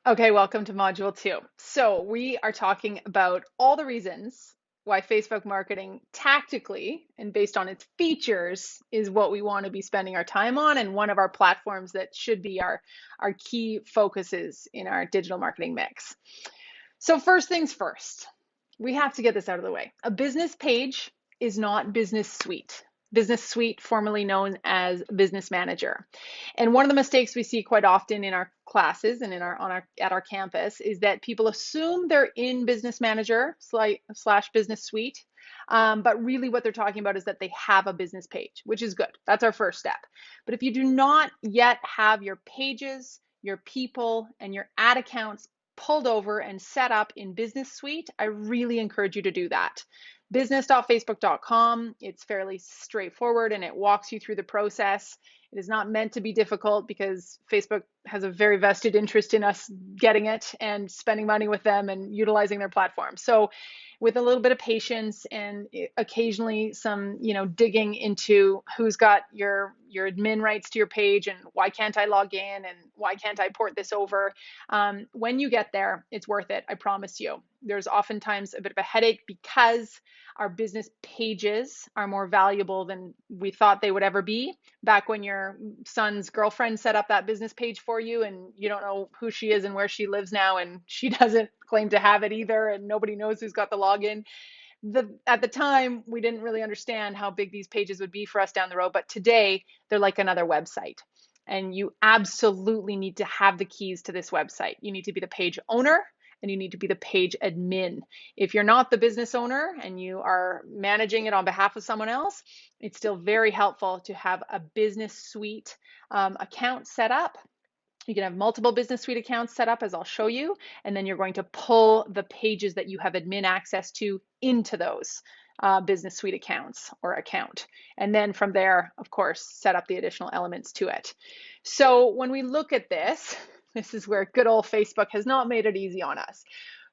Okay, welcome to Module 2. So we are talking about all the reasons why Facebook marketing tactically and based on its features is what we want to be spending our time on and one of our platforms that should be our key focuses in our digital marketing mix. So first things first, we have to get this out of the way. A business page is not Business Suite. Business Suite, formerly known as Business Manager. And one of the mistakes we see quite often in our classes and at our campus is that people assume they're in Business Manager slash Business Suite, but really what they're talking about is that they have a business page, which is good. That's our first step. But if you do not yet have your pages, your people, and your ad accounts pulled over and set up in Business Suite, I really encourage you to do that. Business.facebook.com, it's fairly straightforward and it walks you through the process. It is not meant to be difficult because Facebook has a very vested interest in us getting it and spending money with them and utilizing their platform. So with a little bit of patience and occasionally some, digging into who's got your admin rights to your page and why can't I log in and why can't I port this over. When you get there, it's worth it. I promise you. There's oftentimes a bit of a headache because our business pages are more valuable than we thought they would ever be. Back when your son's girlfriend set up that business page for you and you don't know who she is and where she lives now, and she doesn't claim to have it either, and nobody knows who's got the login. At the time, we didn't really understand how big these pages would be for us down the road, but today they're like another website. And you absolutely need to have the keys to this website. You need to be the page owner and you need to be the page admin. If you're not the business owner and you are managing it on behalf of someone else, it's still very helpful to have a business suite account set up. You can have multiple business suite accounts set up, as I'll show you, and then you're going to pull the pages that you have admin access to into those business suite accounts or account. And then from there, of course, set up the additional elements to it. So when we look at this, this is where good old Facebook has not made it easy on us.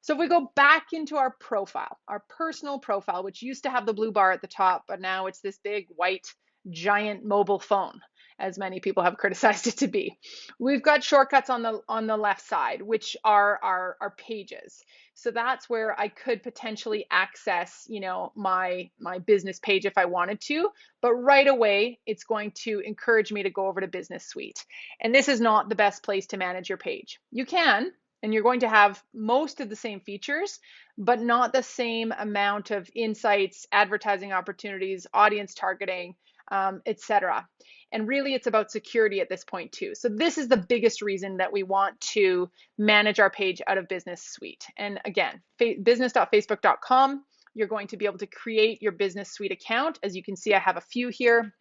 So if we go back into our profile, our personal profile, which used to have the blue bar at the top, but now it's this big white giant mobile phone, as many people have criticized it to be. We've got shortcuts on the left side, which are our pages. So that's where I could potentially access, my business page if I wanted to, but right away it's going to encourage me to go over to Business Suite. And this is not the best place to manage your page. You can, and you're going to have most of the same features, but not the same amount of insights, advertising opportunities, audience targeting, etc. And really, it's about security at this point too. So this is the biggest reason that we want to manage our page out of Business Suite. And again, business.facebook.com, you're going to be able to create your Business Suite account. As you can see, I have a few here.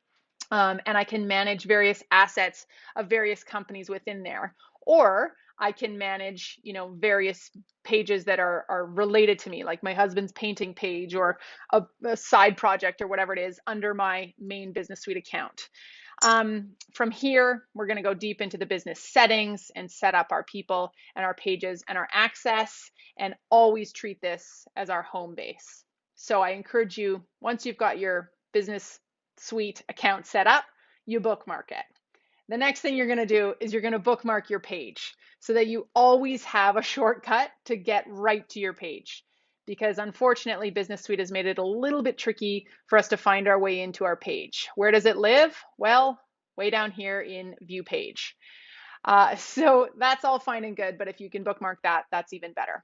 And I can manage various assets of various companies within there. Or I can manage, various pages that are related to me, like my husband's painting page or a side project or whatever it is under my main Business Suite account. From here, we're going to go deep into the business settings and set up our people and our pages and our access, and always treat this as our home base. So I encourage you, once you've got your Business Suite account set up, you bookmark it. The next thing you're going to do is you're going to bookmark your page so that you always have a shortcut to get right to your page. Because unfortunately, Business Suite has made it a little bit tricky for us to find our way into our page. Where does it live? Well, way down here in View Page. So that's all fine and good, but if you can bookmark that, that's even better.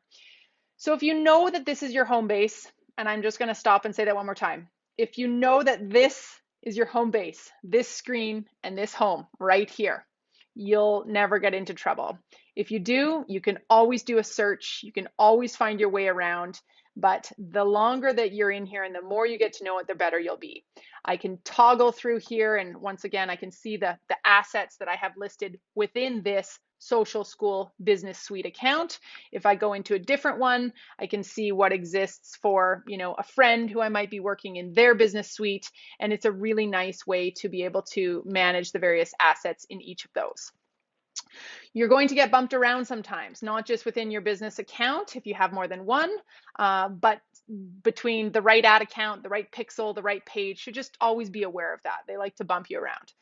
So if you know that this is your home base, and I'm just going to stop and say that one more time. If you know that this is your home base, this screen and this home right here, you'll never get into trouble. If you do, you can always do a search. You can always find your way around. But the longer that you're in here and the more you get to know it, the better you'll be. I can toggle through here. And once again, I can see the assets that I have listed within this Social School Business Suite account. If I go into a different one, I can see what exists for, a friend who I might be working in their business suite. And it's a really nice way to be able to manage the various assets in each of those. You're going to get bumped around sometimes, not just within your business account if you have more than one, but between the right ad account, the right pixel, the right page. Should just always be aware of that. They like to bump you around.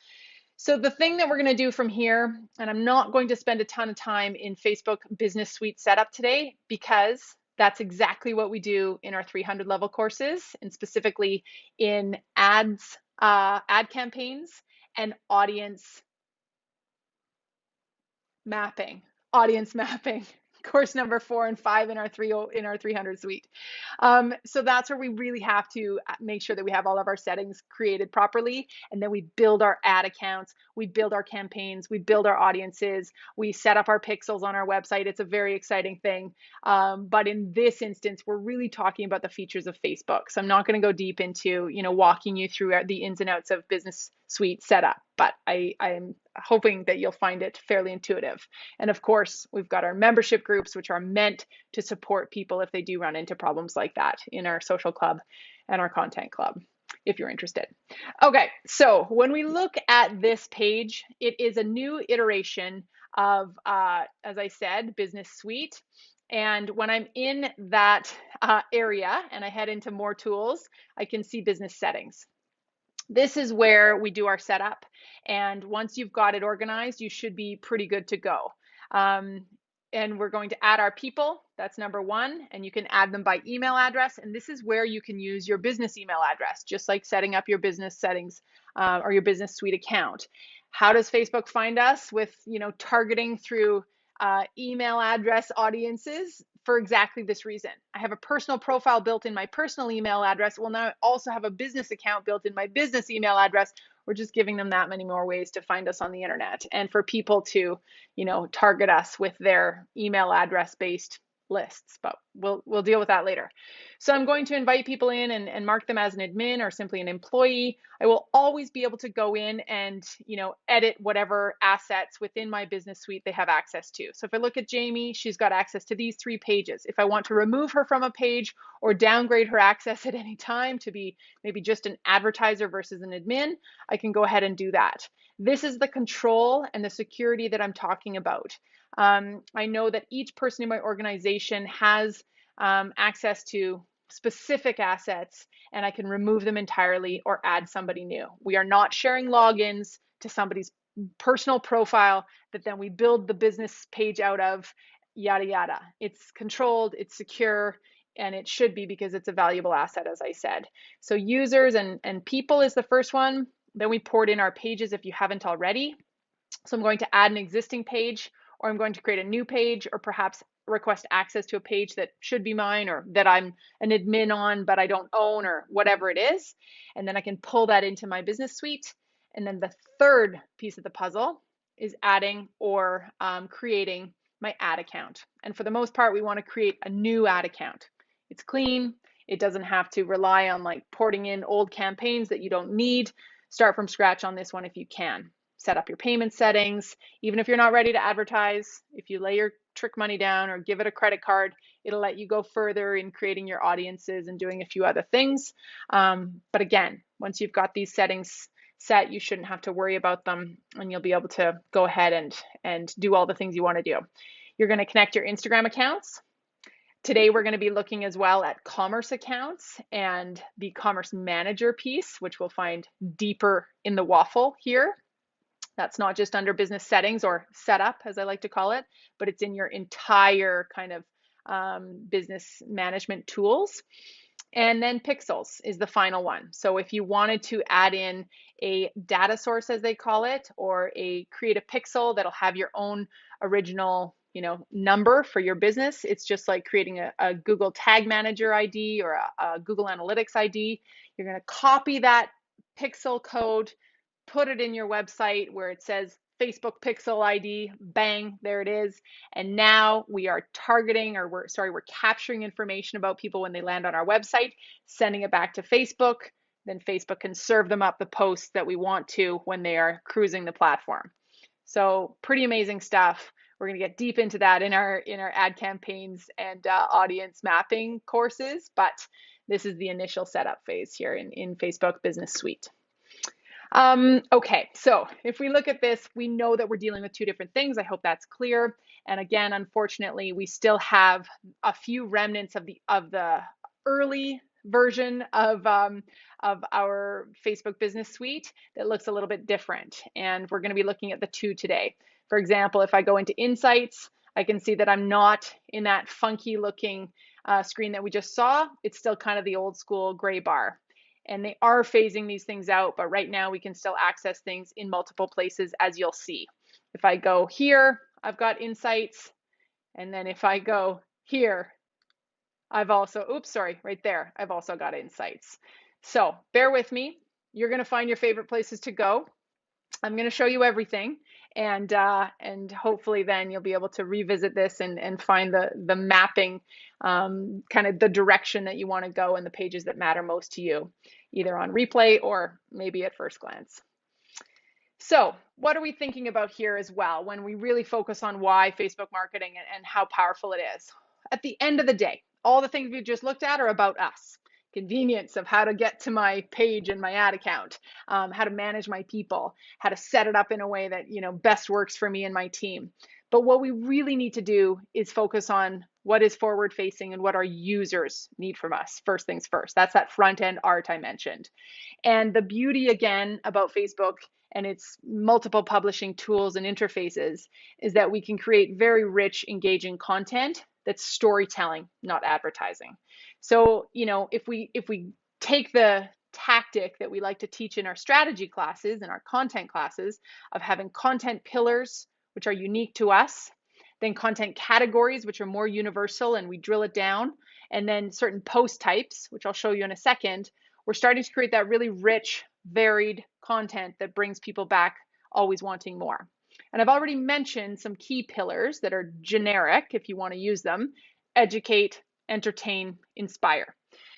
So the thing that we're going to do from here, and I'm not going to spend a ton of time in Facebook Business Suite setup today because that's exactly what we do in our 300 level courses, and specifically in ads, ad campaigns and mapping, audience mapping, course number 4 and 5 in our 300 suite. So that's where we really have to make sure that we have all of our settings created properly, and then we build our ad accounts, we build our campaigns, we build our audiences, we set up our pixels on our website. It's a very exciting thing. But in this instance, we're really talking about the features of Facebook. So I'm not going to go deep into, walking you through the ins and outs of Business Suite setup, but I'm hoping that you'll find it fairly intuitive. And of course, we've got our membership groups, which are meant to support people if they do run into problems like that in our social club and our content club, if you're interested. Okay, so when we look at this page, it is a new iteration of, as I said, Business Suite. And when I'm in that area and I head into more tools, I can see business settings. This is where we do our setup. And once you've got it organized, you should be pretty good to go. And we're going to add our people. That's number 1. And you can add them by email address. And this is where you can use your business email address, just like setting up your business settings or your Business Suite account. How does Facebook find us? With, targeting through email address audiences for exactly this reason. I have a personal profile built in my personal email address. Well, now I also have a business account built in my business email address. We're just giving them that many more ways to find us on the internet, and for people to, target us with their email address based lists, but we'll deal with that later. So I'm going to invite people in and mark them as an admin or simply an employee. I will always be able to go in and, edit whatever assets within my Business Suite they have access to. So if I look at Jamie, she's got access to these 3 pages. If I want to remove her from a page or downgrade her access at any time to be maybe just an advertiser versus an admin, I can go ahead and do that. This is the control and the security that I'm talking about. I know that each person in my organization has access to specific assets, and I can remove them entirely or add somebody new. We are not sharing logins to somebody's personal profile that then we build the business page out of, yada, yada. It's controlled, it's secure, and it should be because it's a valuable asset, as I said. So users and people is the first one. Then we poured in our pages if you haven't already. So I'm going to add an existing page, or I'm going to create a new page, or perhaps request access to a page that should be mine or that I'm an admin on but I don't own, or whatever it is. And then I can pull that into my Business Suite. And then the third piece of the puzzle is adding or creating my ad account. And for the most part, we want to create a new ad account. It's clean. It doesn't have to rely on like porting in old campaigns that you don't need. Start from scratch on this one if you can. Set up your payment settings. Even if you're not ready to advertise, if you lay your trick money down or give it a credit card, it'll let you go further in creating your audiences and doing a few other things. But again, once you've got these settings set, you shouldn't have to worry about them, and you'll be able to go ahead and do all the things you want to do. You're going to connect your Instagram accounts. Today, we're going to be looking as well at commerce accounts and the commerce manager piece, which we'll find deeper in the waffle here. That's not just under business settings or setup, as I like to call it, but it's in your entire kind of business management tools. And then pixels is the final one. So if you wanted to add in a data source, as they call it, or create a pixel that'll have your own original number for your business, it's just like creating a Google Tag Manager ID or a Google Analytics ID. You're going to copy that pixel code, put it in your website where it says Facebook Pixel ID, bang, there it is. And now we are targeting, or we're capturing information about people when they land on our website, sending it back to Facebook. Then Facebook can serve them up the posts that we want to when they are cruising the platform. So pretty amazing stuff. We're going to get deep into that in our ad campaigns and audience mapping courses, but this is the initial setup phase here in Facebook Business Suite. Okay, so if we look at this, we know that we're dealing with 2 different things. I hope that's clear. And again, unfortunately, we still have a few remnants of the early version of of our Facebook Business Suite that looks a little bit different. And we're going to be looking at the two today. For example, if I go into Insights, I can see that I'm not in that funky looking screen that we just saw. It's still kind of the old school gray bar. And they are phasing these things out, but right now we can still access things in multiple places, as you'll see. If I go here, I've got Insights. And then if I go here, I've also, oops, sorry, right there, I've also got Insights. So bear with me. You're going to find your favorite places to go. I'm going to show you everything, and hopefully then you'll be able to revisit this and find the mapping, kind of the direction that you want to go and the pages that matter most to you, either on replay or maybe at first glance. So what are we thinking about here as well when we really focus on why Facebook marketing and how powerful it is? At the end of the day, all the things we just looked at are about us. Convenience of how to get to my page and my ad account, how to manage my people, how to set it up in a way that best works for me and my team. But what we really need to do is focus on what is forward facing and what our users need from us. First things first. That's that front end art I mentioned. And the beauty again about Facebook and its multiple publishing tools and interfaces is that we can create very rich, engaging content that's storytelling, not advertising. So, if we take the tactic that we like to teach in our strategy classes and our content classes of having content pillars, which are unique to us, then content categories, which are more universal and we drill it down, and then certain post types, which I'll show you in a second, we're starting to create that really rich, varied content that brings people back always wanting more. And I've already mentioned some key pillars that are generic if you want to use them: educate, entertain, inspire.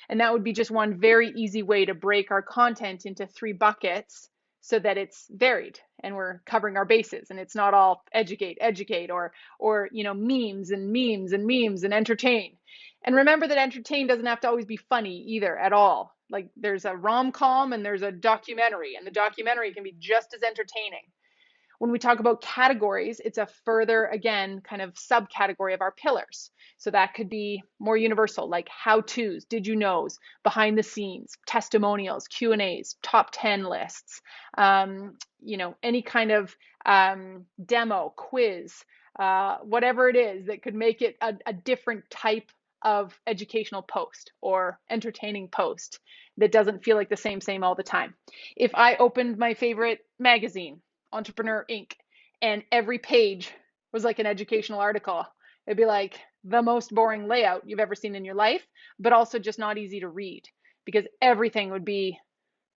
And that would be just one very easy way to break our content into 3 buckets so that it's varied and we're covering our bases and it's not all educate or memes and entertain. And remember that entertain doesn't have to always be funny either at all. Like there's a rom-com and there's a documentary, and the documentary can be just as entertaining. When we talk about categories, it's a further, again, kind of subcategory of our pillars. So that could be more universal, like how-tos, did you knows, behind the scenes, testimonials, Q&As, top 10 lists, any kind of demo, quiz, whatever it is that could make it a different type of educational post or entertaining post that doesn't feel like the same all the time. If I opened my favorite magazine, Entrepreneur Inc., and every page was like an educational article, it'd be like the most boring layout you've ever seen in your life, but also just not easy to read because everything would be,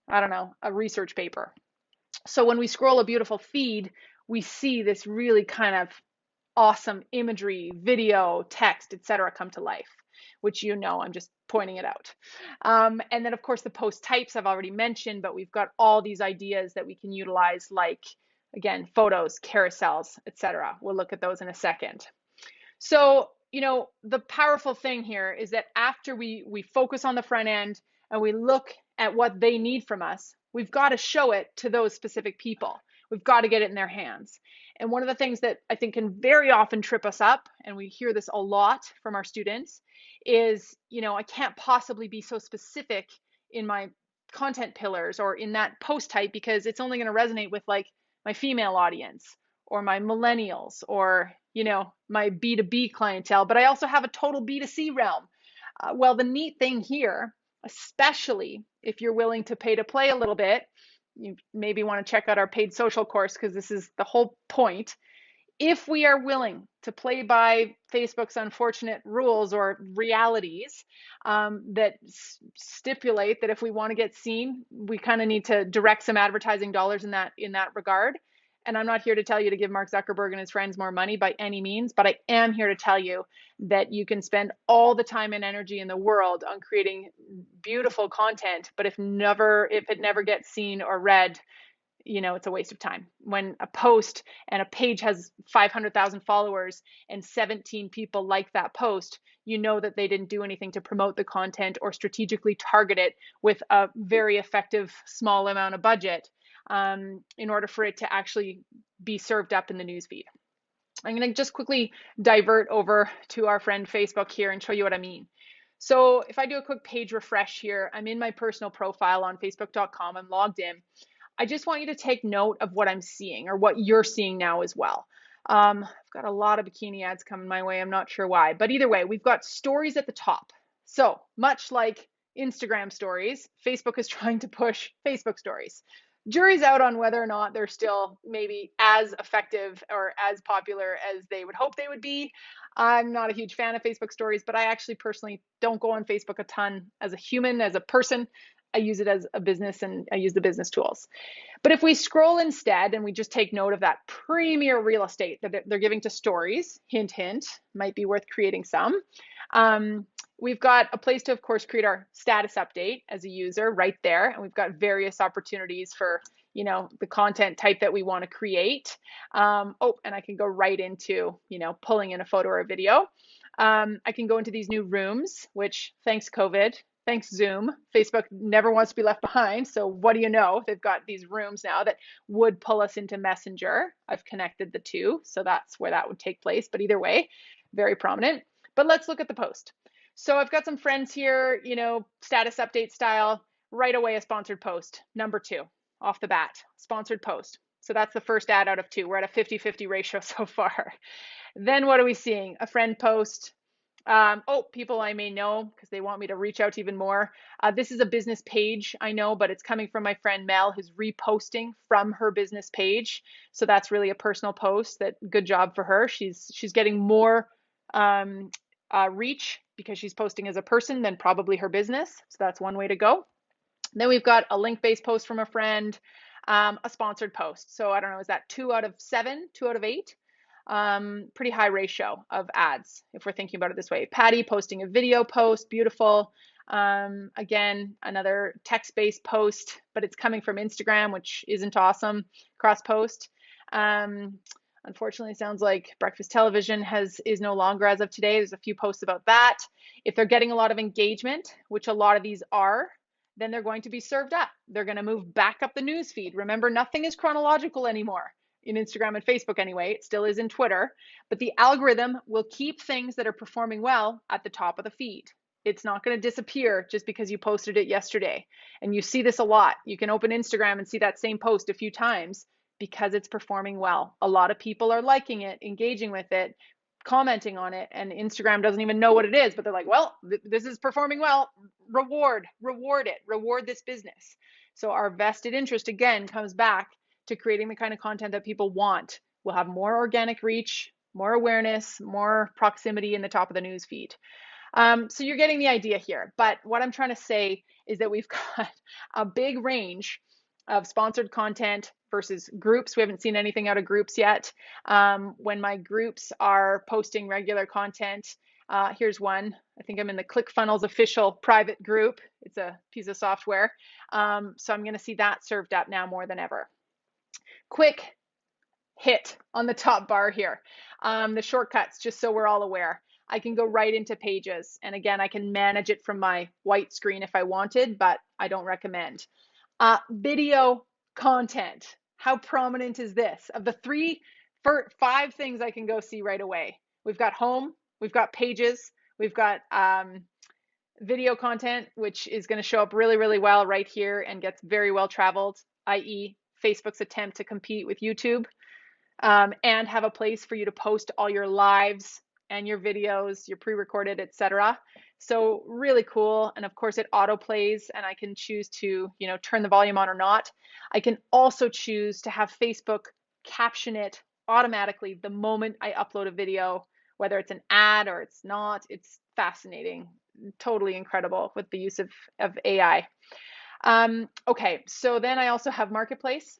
I don't know, a research paper. So when we scroll a beautiful feed, we see this really kind of awesome imagery, video, text, etc. come to life, which I'm just pointing it out. And then of course the post types I've already mentioned, but we've got all these ideas that we can utilize, like again, photos, carousels, etc. We'll look at those in a second. So, the powerful thing here is that after we focus on the front end and we look at what they need from us, we've got to show it to those specific people. We've got to get it in their hands. And one of the things that I think can very often trip us up, and we hear this a lot from our students, is, I can't possibly be so specific in my content pillars or in that post type because it's only going to resonate with like my female audience or my millennials or, my B2B clientele, but I also have a total B2C realm. Well, the neat thing here, especially if you're willing to pay to play a little bit, you maybe want to check out our paid social course because this is the whole point. If we are willing to play by Facebook's unfortunate rules or realities that stipulate that if we want to get seen, we kind of need to direct some advertising dollars in that regard. And I'm not here to tell you to give Mark Zuckerberg and his friends more money by any means, but I am here to tell you that you can spend all the time and energy in the world on creating beautiful content, but if it never gets seen or read, it's a waste of time. When a post and a page has 500,000 followers and 17 people like that post, that they didn't do anything to promote the content or strategically target it with a very effective small amount of budget in order for it to actually be served up in the newsfeed. I'm going to just quickly divert over to our friend Facebook here and show you what I mean. So if I do a quick page refresh here, I'm in my personal profile on facebook.com. I'm logged in. I just want you to take note of what I'm seeing or what you're seeing now as well. I've got a lot of bikini ads coming my way. I'm not sure why, but either way, we've got stories at the top. So much like Instagram stories, Facebook is trying to push Facebook stories. Jury's out on whether or not they're still maybe as effective or as popular as they would hope they would be. I'm not a huge fan of Facebook stories, but I actually personally don't go on Facebook a ton as a human, as a person. I use it as a business and I use the business tools. But if we scroll instead and we just take note of that premier real estate that they're giving to stories, hint, hint, might be worth creating some. We've got a place to, of course, create our status update as a user right there. And we've got various opportunities for, the content type that we want to create. And I can go right into, pulling in a photo or a video. I can go into these new rooms, which thanks COVID, thanks Zoom, Facebook never wants to be left behind. So what do you know? They've got these rooms now that would pull us into Messenger. I've connected the two, so that's where that would take place. But either way, very prominent. But let's look at the post. So I've got some friends here, status update style, right away a sponsored post. Number 2, off the bat, sponsored post. So that's the first ad out of 2. We're at a 50-50 ratio so far. Then what are we seeing? A friend post. People I may know because they want me to reach out even more. This is a business page, I know, but it's coming from my friend Mel, who's reposting from her business page. So that's really a personal post. Good job for her. She's getting more reach because she's posting as a person than probably her business. So that's one way to go. Then we've got a link-based post from a friend, a sponsored post. So I don't know, is that 2 out of 7, 2 out of 8? Pretty high ratio of ads if we're thinking about it this way. Patty posting a video post, beautiful. Again, another text-based post, but it's coming from Instagram, which isn't awesome. Cross post. Unfortunately, it sounds like breakfast television is no longer as of today. There's a few posts about that. If they're getting a lot of engagement, which a lot of these are, then they're going to be served up. They're going to move back up the news feed. Remember, nothing is chronological anymore in Instagram and Facebook anyway. It still is in Twitter, but the algorithm will keep things that are performing well at the top of the feed. It's not going to disappear just because you posted it yesterday. And you see this a lot. You can open Instagram and see that same post a few times because it's performing well. A lot of people are liking it, engaging with it, commenting on it, and Instagram doesn't even know what it is, but they're like, well, this is performing well. Reward it, reward this business. So our vested interest again comes back to creating the kind of content that people want. We'll have more organic reach, more awareness, more proximity in the top of the news feed. So you're getting the idea here. But what I'm trying to say is that we've got a big range of sponsored content versus groups. We haven't seen anything out of groups yet. When my groups are posting regular content, here's one. I think I'm in the ClickFunnels official private group. It's a piece of software. So I'm going to see that served up now more than ever. Quick hit on the top bar here. The shortcuts, just so we're all aware. I can go right into pages. And again, I can manage it from my white screen if I wanted, but I don't recommend. Video content. How prominent is this? Of the 5 things I can go see right away. We've got home, we've got pages, we've got video content, which is going to show up really, really well right here and gets very well traveled, i.e. Facebook's attempt to compete with YouTube, and have a place for you to post all your lives and your videos, your pre-recorded, etc. So really cool. And of course it auto plays and I can choose to, turn the volume on or not. I can also choose to have Facebook caption it automatically the moment I upload a video, whether it's an ad or it's not. It's fascinating, totally incredible with the use of AI. Okay, so then I also have Marketplace,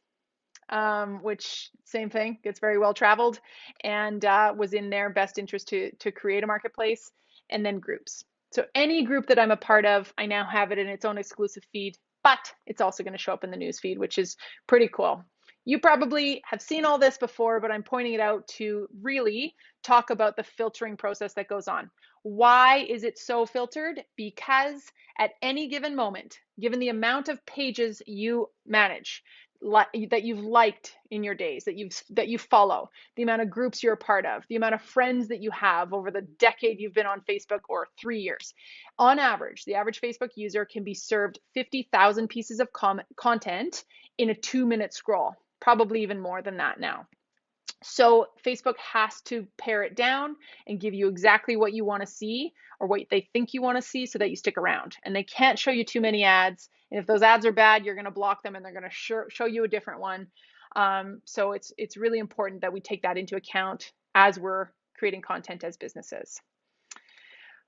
which same thing, gets very well traveled, and was in their best interest to create a marketplace, and then groups. So any group that I'm a part of, I now have it in its own exclusive feed, but it's also going to show up in the news feed, which is pretty cool. You probably have seen all this before, but I'm pointing it out to really talk about the filtering process that goes on. Why is it so filtered? Because at any given moment, given the amount of pages you manage, that you've liked in your days, that you follow, the amount of groups you're a part of, the amount of friends that you have over the decade you've been on Facebook or 3 years. On average, the average Facebook user can be served 50,000 pieces of content in a 2-minute scroll, probably even more than that now. So Facebook has to pare it down and give you exactly what you want to see or what they think you want to see so that you stick around. And they can't show you too many ads. And if those ads are bad, you're going to block them and they're going to show you a different one. So it's really important that we take that into account as we're creating content as businesses.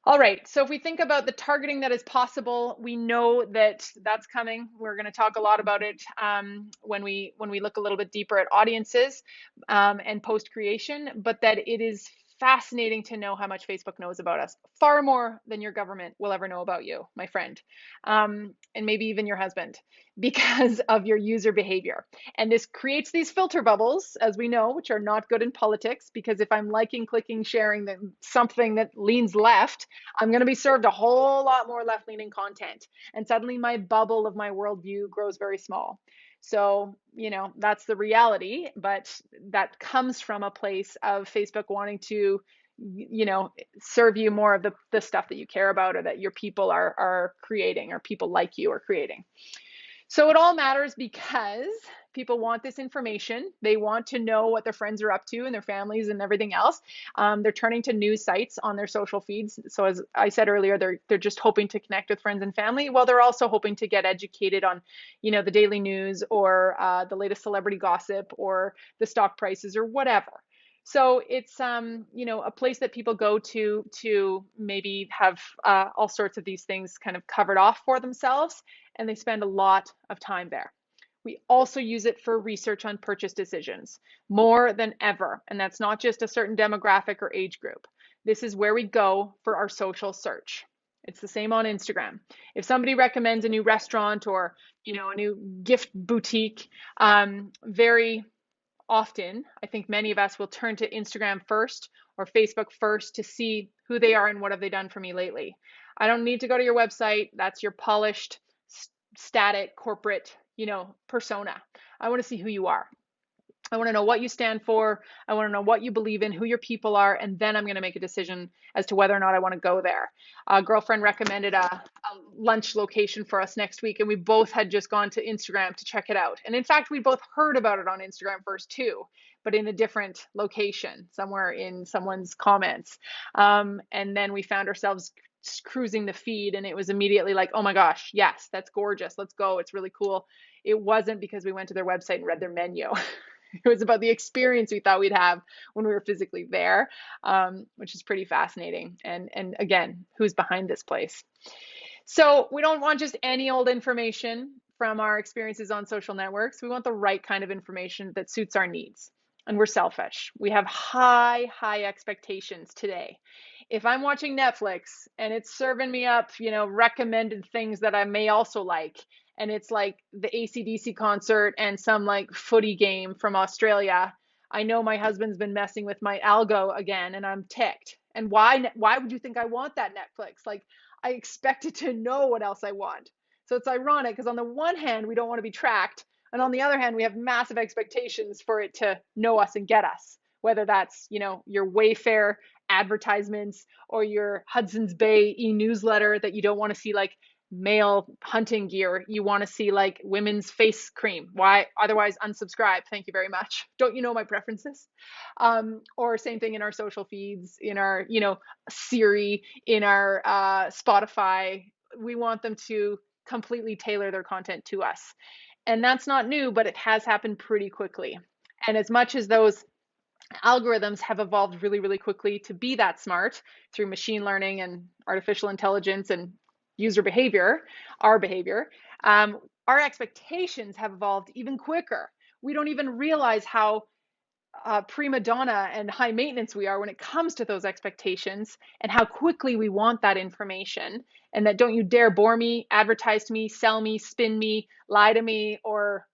All right, so if we think about the targeting that is possible, we know that that's coming. We're going to talk a lot about it when we look a little bit deeper at audiences and post creation, but that it is fascinating to know how much Facebook knows about us, far more than your government will ever know about you, my friend, and maybe even your husband, because of your user behavior. And this creates these filter bubbles, as we know, which are not good in politics, because if I'm liking, clicking, sharing something that leans left, I'm going to be served a whole lot more left-leaning content. And suddenly my bubble of my worldview grows very small. So, that's the reality, but that comes from a place of Facebook wanting to, serve you more of the stuff that you care about or that your people are creating or people like you are creating. So it all matters because people want this information. They want to know what their friends are up to and their families and everything else. They're turning to news sites on their social feeds. So as I said earlier, they're just hoping to connect with friends and family. Well, they're also hoping to get educated on, the daily news or the latest celebrity gossip or the stock prices or whatever. So it's a place that people go to maybe have all sorts of these things kind of covered off for themselves, and they spend a lot of time there. We also use it for research on purchase decisions more than ever, and that's not just a certain demographic or age group. This is where we go for our social search. It's the same on Instagram. If somebody recommends a new restaurant or a new gift boutique, very often, I think many of us will turn to Instagram first or Facebook first to see who they are and what have they done for me lately. I don't need to go to your website. That's your polished, static, corporate, persona. I want to see who you are. I want to know what you stand for. I want to know what you believe in, who your people are, and then I'm going to make a decision as to whether or not I want to go there. A girlfriend recommended a lunch location for us next week, and we both had just gone to Instagram to check it out. And in fact, we both heard about it on Instagram first too, but in a different location, somewhere in someone's comments. And then we found ourselves cruising the feed, and it was immediately like, oh my gosh, yes, that's gorgeous. Let's go. It's really cool. It wasn't because we went to their website and read their menu. It was about the experience we thought we'd have when we were physically there, which is pretty fascinating. And again, who's behind this place? So we don't want just any old information from our experiences on social networks. We want the right kind of information that suits our needs. And we're selfish. We have high expectations today. If I'm watching Netflix and it's serving me up, recommended things that I may also like, and it's like the AC/DC concert and some like footy game from Australia, I know my husband's been messing with my algo again and I'm ticked. And why would you think I want that Netflix? Like, I expected to know what else I want. So it's ironic because on the one hand, we don't want to be tracked. And on the other hand, we have massive expectations for it to know us and get us, whether that's, your Wayfair advertisements or your Hudson's Bay e-newsletter that you don't want to see like male hunting gear. You want to see like women's face cream. Why? Otherwise, unsubscribe. Thank you very much. Don't you know my preferences? Or same thing in our social feeds, in our, Siri, in our Spotify. We want them to completely tailor their content to us. And that's not new, but it has happened pretty quickly. And as much as those algorithms have evolved really, really quickly to be that smart through machine learning and artificial intelligence and user behavior, our behavior, our expectations have evolved even quicker. We don't even realize how prima donna and high maintenance we are when it comes to those expectations and how quickly we want that information, and that don't you dare bore me, advertise to me, sell me, spin me, lie to me, or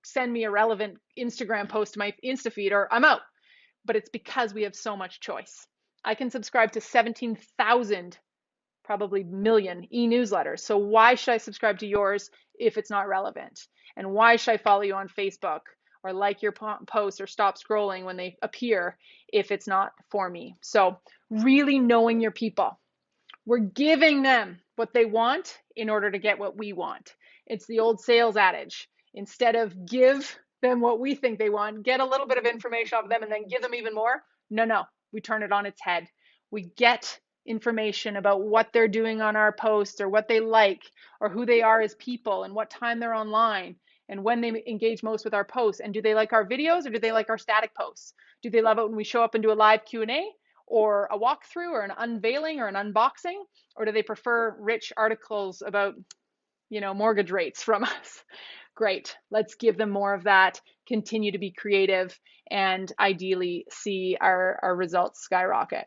send me a relevant Instagram post to my Insta feed, or I'm out. But it's because we have so much choice. I can subscribe to 17,000 probably million e-newsletters. So why should I subscribe to yours if it's not relevant? And why should I follow you on Facebook or like your posts or stop scrolling when they appear if it's not for me? So really knowing your people. We're giving them what they want in order to get what we want. It's the old sales adage. Instead of give them what we think they want, get a little bit of information off them and then give them even more. No, we turn it on its head. We get information about what they're doing on our posts or what they like or who they are as people and what time they're online and when they engage most with our posts. And do they like our videos or do they like our static posts? Do they love it when we show up and do a live Q&A or a walkthrough or an unveiling or an unboxing? Or do they prefer rich articles about, mortgage rates from us? Great. Let's give them more of that, continue to be creative, and ideally see our results skyrocket.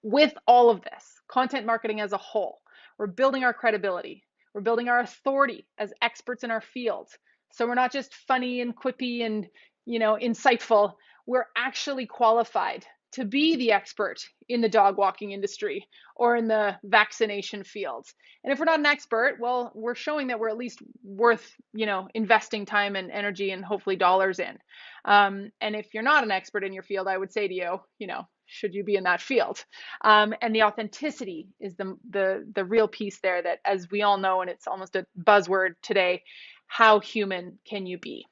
With all of this, content marketing as a whole, we're building our credibility. We're building our authority as experts in our field. So we're not just funny and quippy and, insightful. We're actually qualified to be the expert in the dog walking industry or in the vaccination field. And if we're not an expert, well, we're showing that we're at least worth, investing time and energy and hopefully dollars in. And if you're not an expert in your field, I would say to you, should you be in that field? And the authenticity is the real piece there that, as we all know, and it's almost a buzzword today, how human can you be?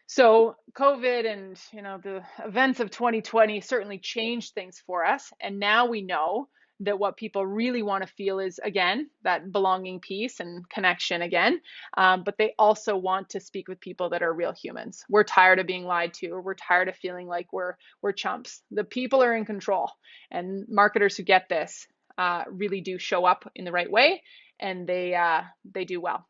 So COVID and the events of 2020 certainly changed things for us. And now we know that what people really want to feel is, again, that belonging piece and connection again. But they also want to speak with people that are real humans. We're tired of being lied to, or we're tired of feeling like we're chumps. The people are in control, and marketers who get this really do show up in the right way, and they do well.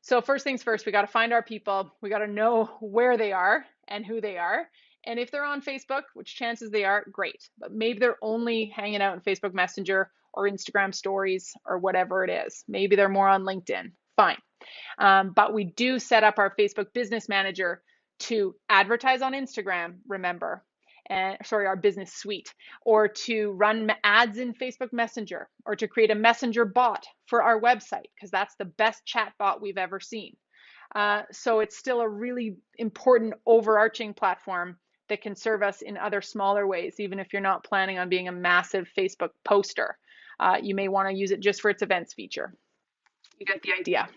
So first things first, we got to find our people. We got to know where they are and who they are. And if they're on Facebook, which chances they are, great. But maybe they're only hanging out in Facebook Messenger or Instagram stories or whatever it is. Maybe they're more on LinkedIn. Fine. But we do set up our Facebook Business Manager to advertise on Instagram, remember, and our business suite, or to run ads in Facebook Messenger, or to create a messenger bot for our website, because that's the best chat bot we've ever seen. So it's still a really important overarching platform that can serve us in other smaller ways, even if you're not planning on being a massive Facebook poster. You may want to use it just for its events feature. You get the idea.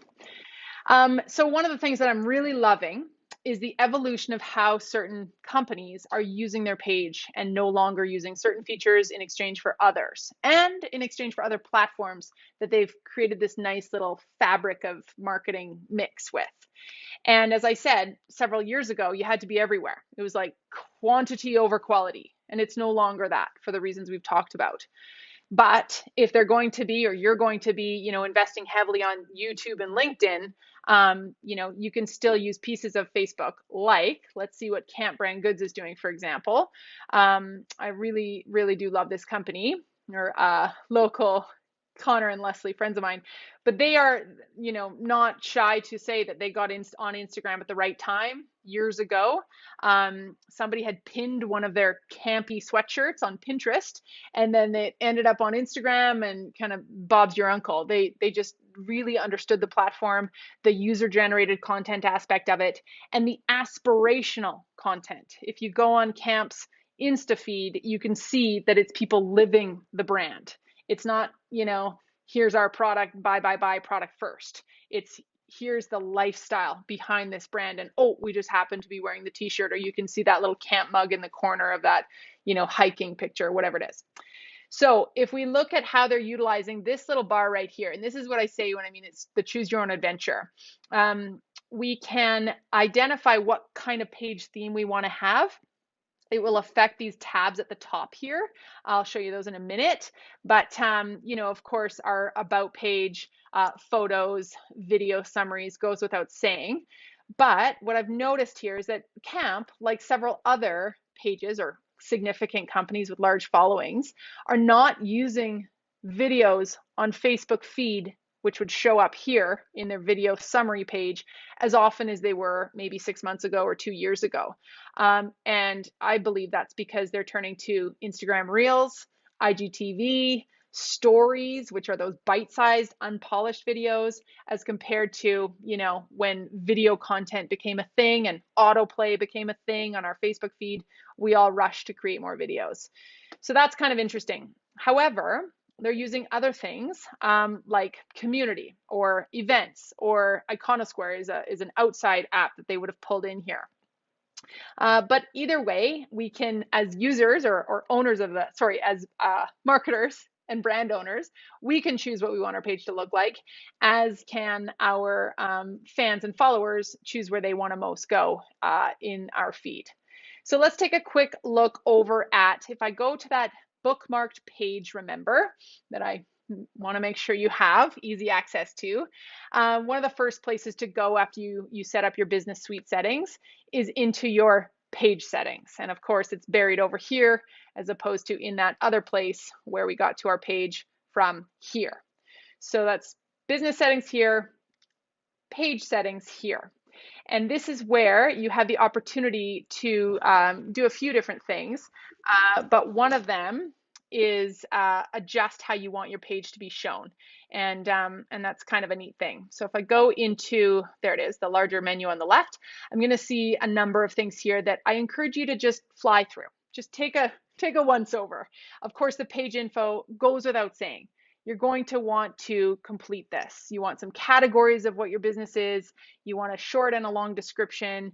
So one of the things that I'm really loving is the evolution of how certain companies are using their page and no longer using certain features in exchange for others, and in exchange for other platforms that they've created this nice little fabric of marketing mix with. And as I said, several years ago, you had to be everywhere. It was like quantity over quality, and it's no longer that for the reasons we've talked about. But if they're going to be, or you're going to be, investing heavily on YouTube and LinkedIn, you can still use pieces of Facebook. Like, let's see what Camp Brand Goods is doing, for example. I really, really do love this company, or local Connor and Leslie, friends of mine, but they are, not shy to say that they got on Instagram at the right time years ago. Somebody had pinned one of their campy sweatshirts on Pinterest, and then it ended up on Instagram, and kind of Bob's your uncle. They just really understood the platform, the user generated content aspect of it, and the aspirational content. If you go on Camp's Insta feed, you can see that it's people living the brand. It's not, here's our product, buy product first. It's here's the lifestyle behind this brand. And we just happen to be wearing the t-shirt, or you can see that little camp mug in the corner of that, hiking picture, whatever it is. So if we look at how they're utilizing this little bar right here, and this is what I say when I mean it's the choose your own adventure, we can identify what kind of page theme we want to have. It will affect these tabs at the top here. I'll show you those in a minute. But, of course, our about page, photos, video summaries goes without saying. But what I've noticed here is that Camp, like several other pages or significant companies with large followings, are not using videos on Facebook feed, which would show up here in their video summary page, as often as they were maybe 6 months ago or 2 years ago. And I believe that's because they're turning to Instagram Reels, IGTV, stories, which are those bite-sized, unpolished videos, as compared to, you know, when video content became a thing and autoplay became a thing on our Facebook feed, we all rushed to create more videos. So that's kind of interesting. However, they're using other things like community or events, or Iconosquare is an outside app that they would have pulled in here. But either way, we can, as users or owners of the, sorry, as marketers and brand owners, we can choose what we want our page to look like, as can our fans and followers choose where they want to most go in our feed. So let's take a quick look over at, if I go to that bookmarked page, remember, that I want to make sure you have easy access to. One of the first places to go after you set up your business suite settings is into your page settings. And of course, it's buried over here as opposed to in that other place where we got to our page from here. So that's business settings here, page settings here. And this is where you have the opportunity to do a few different things, but one of them is adjust how you want your page to be shown. And that's kind of a neat thing. So if I go into, there it is, the larger menu on the left, I'm going to see a number of things here that I encourage you to just fly through. Just take a once over. Of course, the page info goes without saying. You're going to want to complete this. You want some categories of what your business is. You want a short and a long description.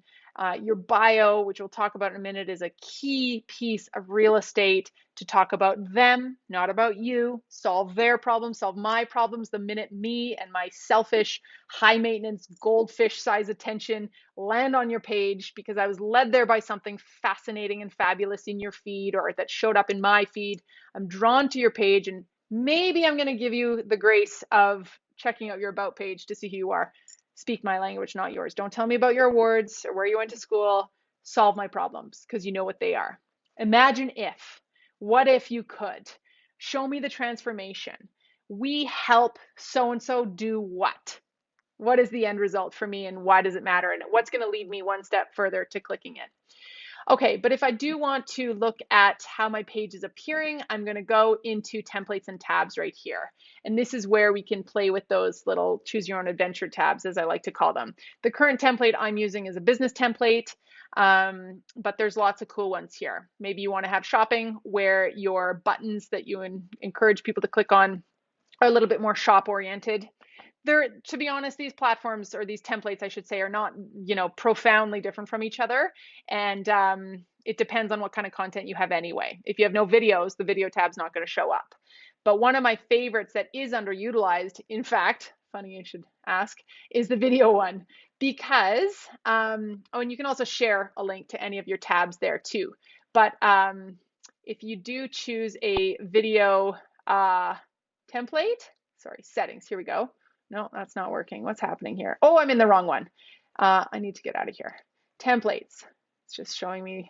Your bio, which we'll talk about in a minute, is a key piece of real estate to talk about them, not about you. Solve their problems, solve my problems the minute me and my selfish, high maintenance, goldfish size attention land on your page because I was led there by something fascinating and fabulous in your feed or that showed up in my feed. I'm drawn to your page, and maybe I'm going to give you the grace of checking out your about page to see who you are. Speak my language, not yours. Don't tell me about your awards or where you went to school. Solve my problems because you know what they are. Imagine if, what if you could? Show me the transformation. We help so-and-so do what? What is the end result for me and why does it matter? And what's going to lead me one step further to clicking in? Okay, but if I do want to look at how my page is appearing, I'm going to go into templates and tabs right here. And this is where we can play with those little choose your own adventure tabs, as I like to call them. The current template I'm using is a business template, but there's lots of cool ones here. Maybe you want to have shopping where your buttons that you encourage people to click on are a little bit more shop oriented. To be honest, these platforms, or these templates, I should say, are not, you know, profoundly different from each other. And it depends on what kind of content you have anyway. If you have no videos, the video tab's not going to show up. But one of my favorites that is underutilized, in fact, funny you should ask, is the video one. Because, oh, and you can also share a link to any of your tabs there too. But if you do choose a video template, sorry, settings, here we go. No, that's not working. What's happening here? Oh, I'm in the wrong one. I need to get out of here. Templates. It's just showing me.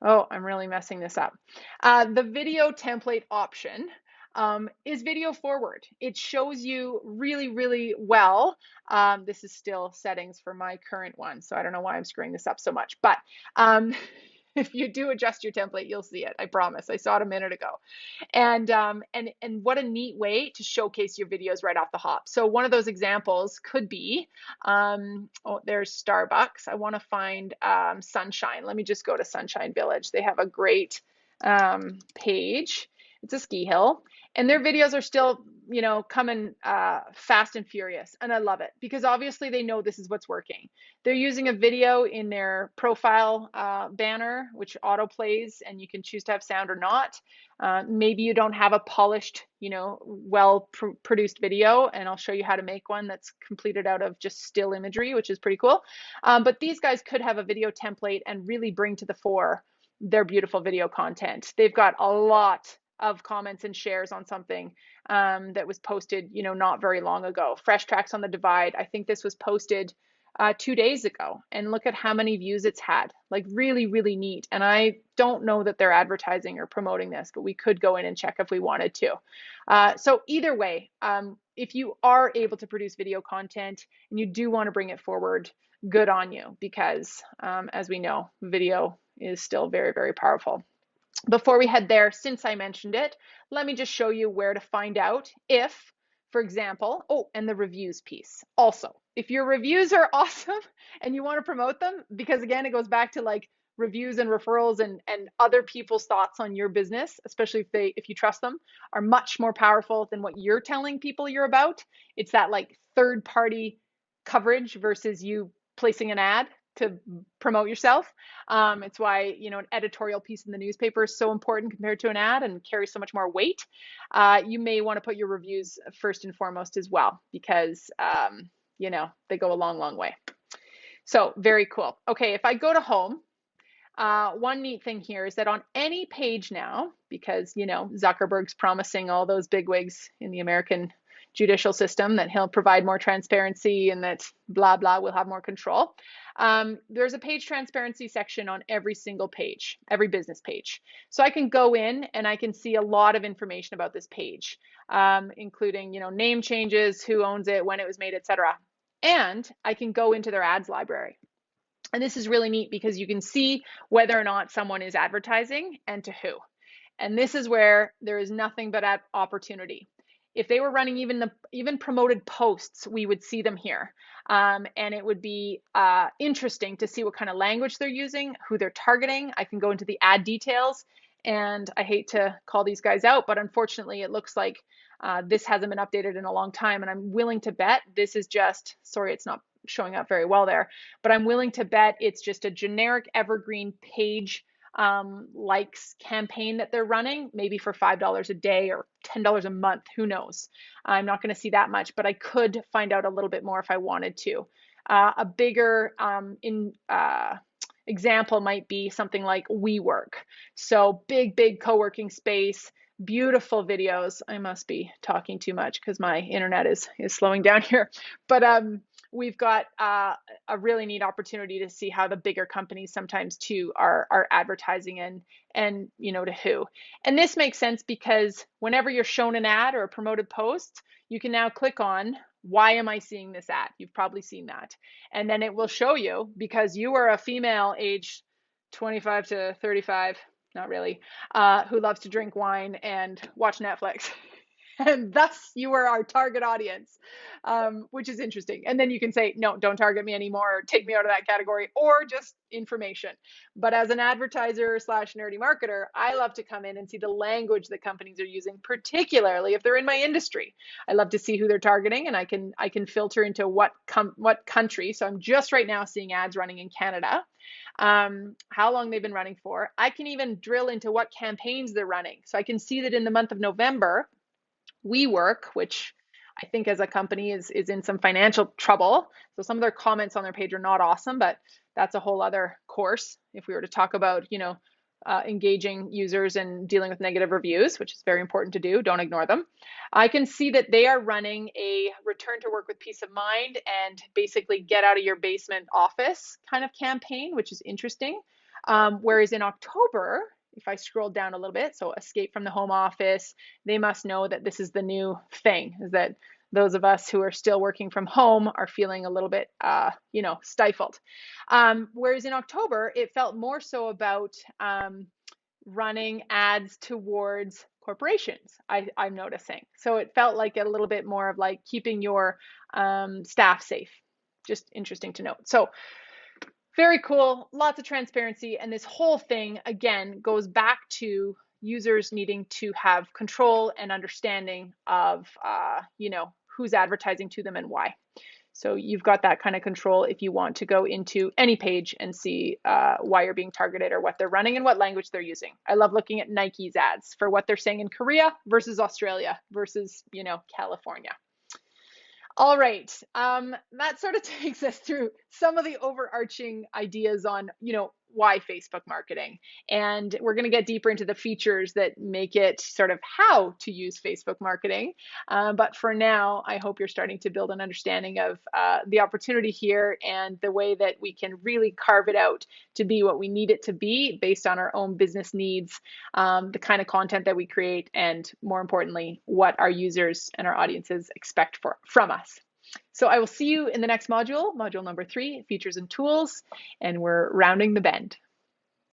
Oh, I'm really messing this up. The video template option is video forward. It shows you really, really well. This is still settings for my current one, so I don't know why I'm screwing this up so much. But if you do adjust your template, you'll see it. I promise. I saw it a minute ago. And what a neat way to showcase your videos right off the hop. So one of those examples could be, oh, there's Starbucks. I want to find Sunshine. Let me just go to Sunshine Village. They have a great page. It's a ski hill, and their videos are still, you know, coming fast and furious. And I love it because obviously they know this is what's working. They're using a video in their profile banner, which auto plays, and you can choose to have sound or not. Maybe you don't have a polished, you know, well produced video, and I'll show you how to make one that's completed out of just still imagery, which is pretty cool. But these guys could have a video template and really bring to the fore their beautiful video content. They've got a lot of comments and shares on something that was posted, you know, not very long ago. Fresh Tracks on the Divide. I think this was posted 2 days ago, and look at how many views it's had. Like really, really neat. And I don't know that they're advertising or promoting this, but we could go in and check if we wanted to. So either way, if you are able to produce video content and you do want to bring it forward, good on you, because as we know, video is still very, very powerful. Before we head there, since I mentioned it, let me just show you where to find out if, for example, oh, and the reviews piece. Also, if your reviews are awesome and you want to promote them, because again, it goes back to like reviews and referrals and other people's thoughts on your business, especially if you trust them, are much more powerful than what you're telling people you're about. It's that like third party coverage versus you placing an ad to promote yourself. It's why, you know, an editorial piece in the newspaper is so important compared to an ad and carries so much more weight. You may want to put your reviews first and foremost as well, because, you know, they go a long, long way. So very cool. Okay, if I go to home, one neat thing here is that on any page now, because, you know, Zuckerberg's promising all those bigwigs in the American judicial system that he'll provide more transparency and that blah, blah, we'll have more control. There's a page transparency section on every single page, every business page. So I can go in and I can see a lot of information about this page, including, you know, name changes, who owns it, when it was made, etc. And I can go into their ads library. And this is really neat because you can see whether or not someone is advertising and to who. And this is where there is nothing but opportunity. If they were running even promoted posts, we would see them here. And it would be interesting to see what kind of language they're using, who they're targeting. I can go into the ad details, and I hate to call these guys out, but unfortunately it looks like this hasn't been updated in a long time. And I'm willing to bet this is just, sorry, it's not showing up very well there, but I'm willing to bet it's just a generic evergreen page likes campaign that they're running, maybe for $5 a day or $10 a month, who knows. I'm not going to see that much, but I could find out a little bit more if I wanted to. A bigger example might be something like WeWork. So big co-working space, beautiful videos. I must be talking too much because my internet is slowing down here, but we've got a really neat opportunity to see how the bigger companies sometimes too are advertising and you know, to who. And this makes sense because whenever you're shown an ad or a promoted post, you can now click on, why am I seeing this ad? You've probably seen that. And then it will show you, because you are a female aged 25 to 35, not really, who loves to drink wine and watch Netflix. And thus you are our target audience, which is interesting. And then you can say, no, don't target me anymore, or take me out of that category, or just information. But as an advertiser slash nerdy marketer, I love to come in and see the language that companies are using, particularly if they're in my industry. I love to see who they're targeting, and I can filter into what country. So I'm just right now seeing ads running in Canada. How long they've been running for. I can even drill into what campaigns they're running. So I can see that in the month of November, WeWork, which I think as a company is in some financial trouble. So some of their comments on their page are not awesome, but that's a whole other course if we were to talk about, you know, engaging users and dealing with negative reviews, which is very important to do. Don't ignore them. I can see that they are running a return to work with peace of mind and basically get out of your basement office kind of campaign, which is interesting. Whereas in October, if I scroll down a little bit, so escape from the home office, they must know that this is the new thing, is that those of us who are still working from home are feeling a little bit, you know, stifled. Whereas in October, it felt more so about running ads towards corporations, I'm noticing. So it felt like a little bit more of like keeping your staff safe. Just interesting to note. So very cool, lots of transparency. And this whole thing, again, goes back to users needing to have control and understanding of, you know, who's advertising to them and why. So you've got that kind of control if you want to go into any page and see why you're being targeted or what they're running and what language they're using. I love looking at Nike's ads for what they're saying in Korea versus Australia versus, you know, California. All right, that sort of takes us through some of the overarching ideas on, you know, why Facebook marketing. And we're going to get deeper into the features that make it sort of how to use Facebook marketing. But for now, I hope you're starting to build an understanding of the opportunity here and the way that we can really carve it out to be what we need it to be based on our own business needs, the kind of content that we create, and more importantly, what our users and our audiences expect from us. So I will see you in the next module, module number 3, features and tools, and we're rounding the bend.